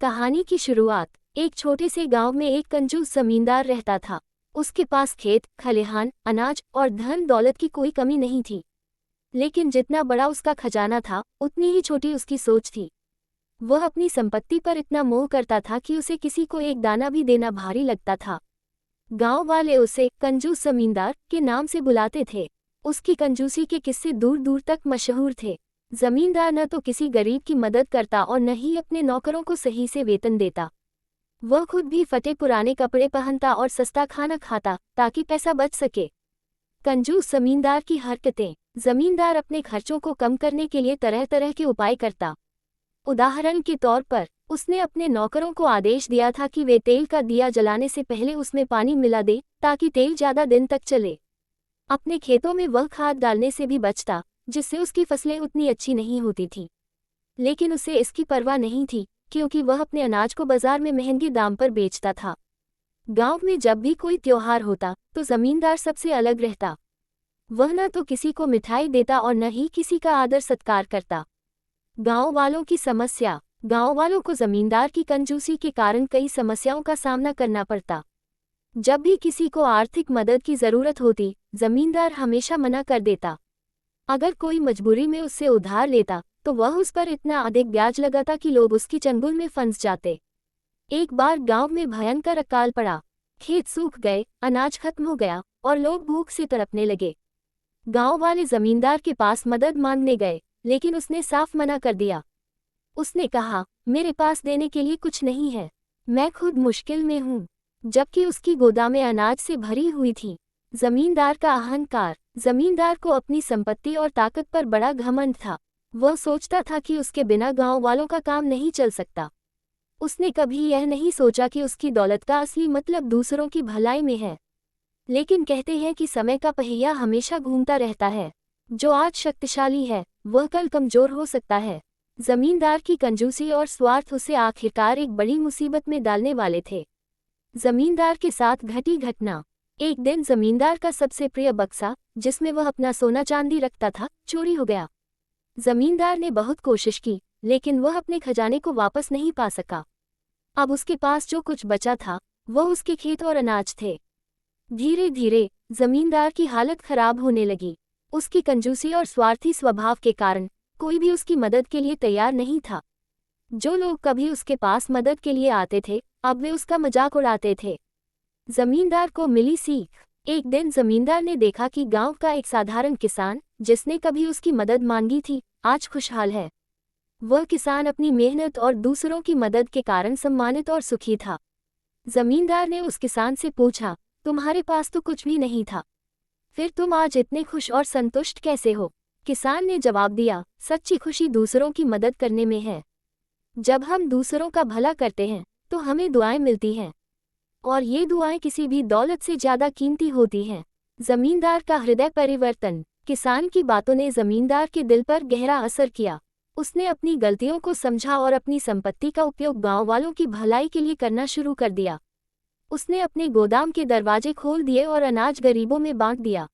कहानी की शुरुआत। एक छोटे से गांव में एक कंजूस जमींदार रहता था। उसके पास खेत, खलिहान, अनाज और धन दौलत की कोई कमी नहीं थी। लेकिन जितना बड़ा उसका खजाना था, उतनी ही छोटी उसकी सोच थी। वह अपनी संपत्ति पर इतना मोह करता था कि उसे किसी को एक दाना भी देना भारी लगता था। गांव वाले उसे कंजूस जमींदार के नाम से बुलाते थे। उसकी कंजूसी के किस्से दूर दूर तक मशहूर थे। जमींदार न तो किसी गरीब की मदद करता और न ही अपने नौकरों को सही से वेतन देता। वह खुद भी फटे पुराने कपड़े पहनता और सस्ता खाना खाता ताकि पैसा बच सके। कंजूस जमींदार की हरकतें। जमींदार अपने खर्चों को कम करने के लिए तरह तरह के उपाय करता। उदाहरण के तौर पर उसने अपने नौकरों को आदेश दिया था कि वे तेल का दिया जलाने से पहले उसमें पानी मिला दे ताकि तेल ज्यादा दिन तक चले। अपने खेतों में वह खाद डालने से भी बचता जिससे उसकी फसलें उतनी अच्छी नहीं होती थीं। लेकिन उसे इसकी परवाह नहीं थी क्योंकि वह अपने अनाज को बाजार में महंगे दाम पर बेचता था। गांव में जब भी कोई त्योहार होता तो जमींदार सबसे अलग रहता। वह न तो किसी को मिठाई देता और न ही किसी का आदर सत्कार करता। गांव वालों की समस्या। गांव वालों को जमींदार की कंजूसी के कारण कई समस्याओं का सामना करना पड़ता। जब भी किसी को आर्थिक मदद की जरूरत होती, जमींदार हमेशा मना कर देता। अगर कोई मजबूरी में उससे उधार लेता तो वह उस पर इतना अधिक ब्याज लगाता कि लोग उसकी चंगुल में फंस जाते। एक बार गांव में भयंकर अकाल पड़ा। खेत सूख गए, अनाज खत्म हो गया और लोग भूख से तड़पने लगे। गांव वाले जमींदार के पास मदद मांगने गए, लेकिन उसने साफ मना कर दिया। उसने कहा, मेरे पास देने के लिए कुछ नहीं है, मैं खुद मुश्किल में हूँ। जबकि उसकी गोदामें अनाज से भरी हुई थीं। जमींदार का अहंकार। जमींदार को अपनी संपत्ति और ताकत पर बड़ा घमंड था। वह सोचता था कि उसके बिना गांव वालों का काम नहीं चल सकता। उसने कभी यह नहीं सोचा कि उसकी दौलत का असली मतलब दूसरों की भलाई में है। लेकिन कहते हैं कि समय का पहिया हमेशा घूमता रहता है। जो आज शक्तिशाली है वह कल कमजोर हो सकता है। जमींदार की कंजूसी और स्वार्थ उसे आखिरकार एक बड़ी मुसीबत में डालने वाले थे। जमींदार के साथ घटी घटना। एक दिन जमींदार का सबसे प्रिय बक्सा, जिसमें वह अपना सोना चांदी रखता था, चोरी हो गया। जमींदार ने बहुत कोशिश की, लेकिन वह अपने खजाने को वापस नहीं पा सका। अब उसके पास जो कुछ बचा था वह उसके खेत और अनाज थे। धीरे धीरे जमींदार की हालत खराब होने लगी। उसकी कंजूसी और स्वार्थी स्वभाव के कारण कोई भी उसकी मदद के लिए तैयार नहीं था। जो लोग कभी उसके पास मदद के लिए आते थे, अब वे उसका मजाक उड़ाते थे। जमींदार को मिली सीख। एक दिन जमींदार ने देखा कि गांव का एक साधारण किसान, जिसने कभी उसकी मदद मांगी थी, आज खुशहाल है। वह किसान अपनी मेहनत और दूसरों की मदद के कारण सम्मानित और सुखी था। जमींदार ने उस किसान से पूछा, तुम्हारे पास तो कुछ भी नहीं था, फिर तुम आज इतने खुश और संतुष्ट कैसे हो? किसान ने जवाब दिया, सच्ची खुशी दूसरों की मदद करने में है। जब हम दूसरों का भला करते हैं तो हमें दुआएं मिलती हैं, और ये दुआएं किसी भी दौलत से ज्यादा कीमती होती हैं। जमींदार का हृदय परिवर्तन। किसान की बातों ने जमींदार के दिल पर गहरा असर किया। उसने अपनी गलतियों को समझा और अपनी संपत्ति का उपयोग गांव वालों की भलाई के लिए करना शुरू कर दिया। उसने अपने गोदाम के दरवाजे खोल दिए और अनाज गरीबों में बांट दिया।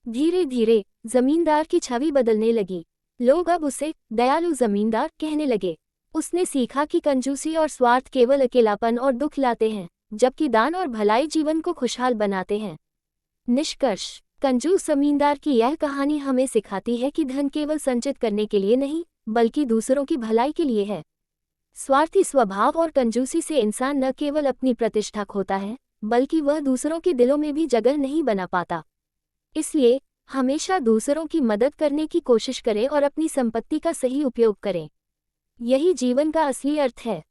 धीरे धीरे जमींदार की छवि बदलने लगी। लोग अब उसे दयालु जमींदार कहने लगे। उसने सीखा कि कंजूसी और स्वार्थ केवल अकेलापन और दुख लाते हैं, जबकि दान और भलाई जीवन को खुशहाल बनाते हैं। निष्कर्ष। कंजूस जमींदार की यह कहानी हमें सिखाती है कि धन केवल संचित करने के लिए नहीं, बल्कि दूसरों की भलाई के लिए है। स्वार्थी स्वभाव और कंजूसी से इंसान न केवल अपनी प्रतिष्ठा खोता है, बल्कि वह दूसरों के दिलों में भी जगह नहीं बना पाता। इसलिए हमेशा दूसरों की मदद करने की कोशिश करें और अपनी संपत्ति का सही उपयोग करें। यही जीवन का असली अर्थ है।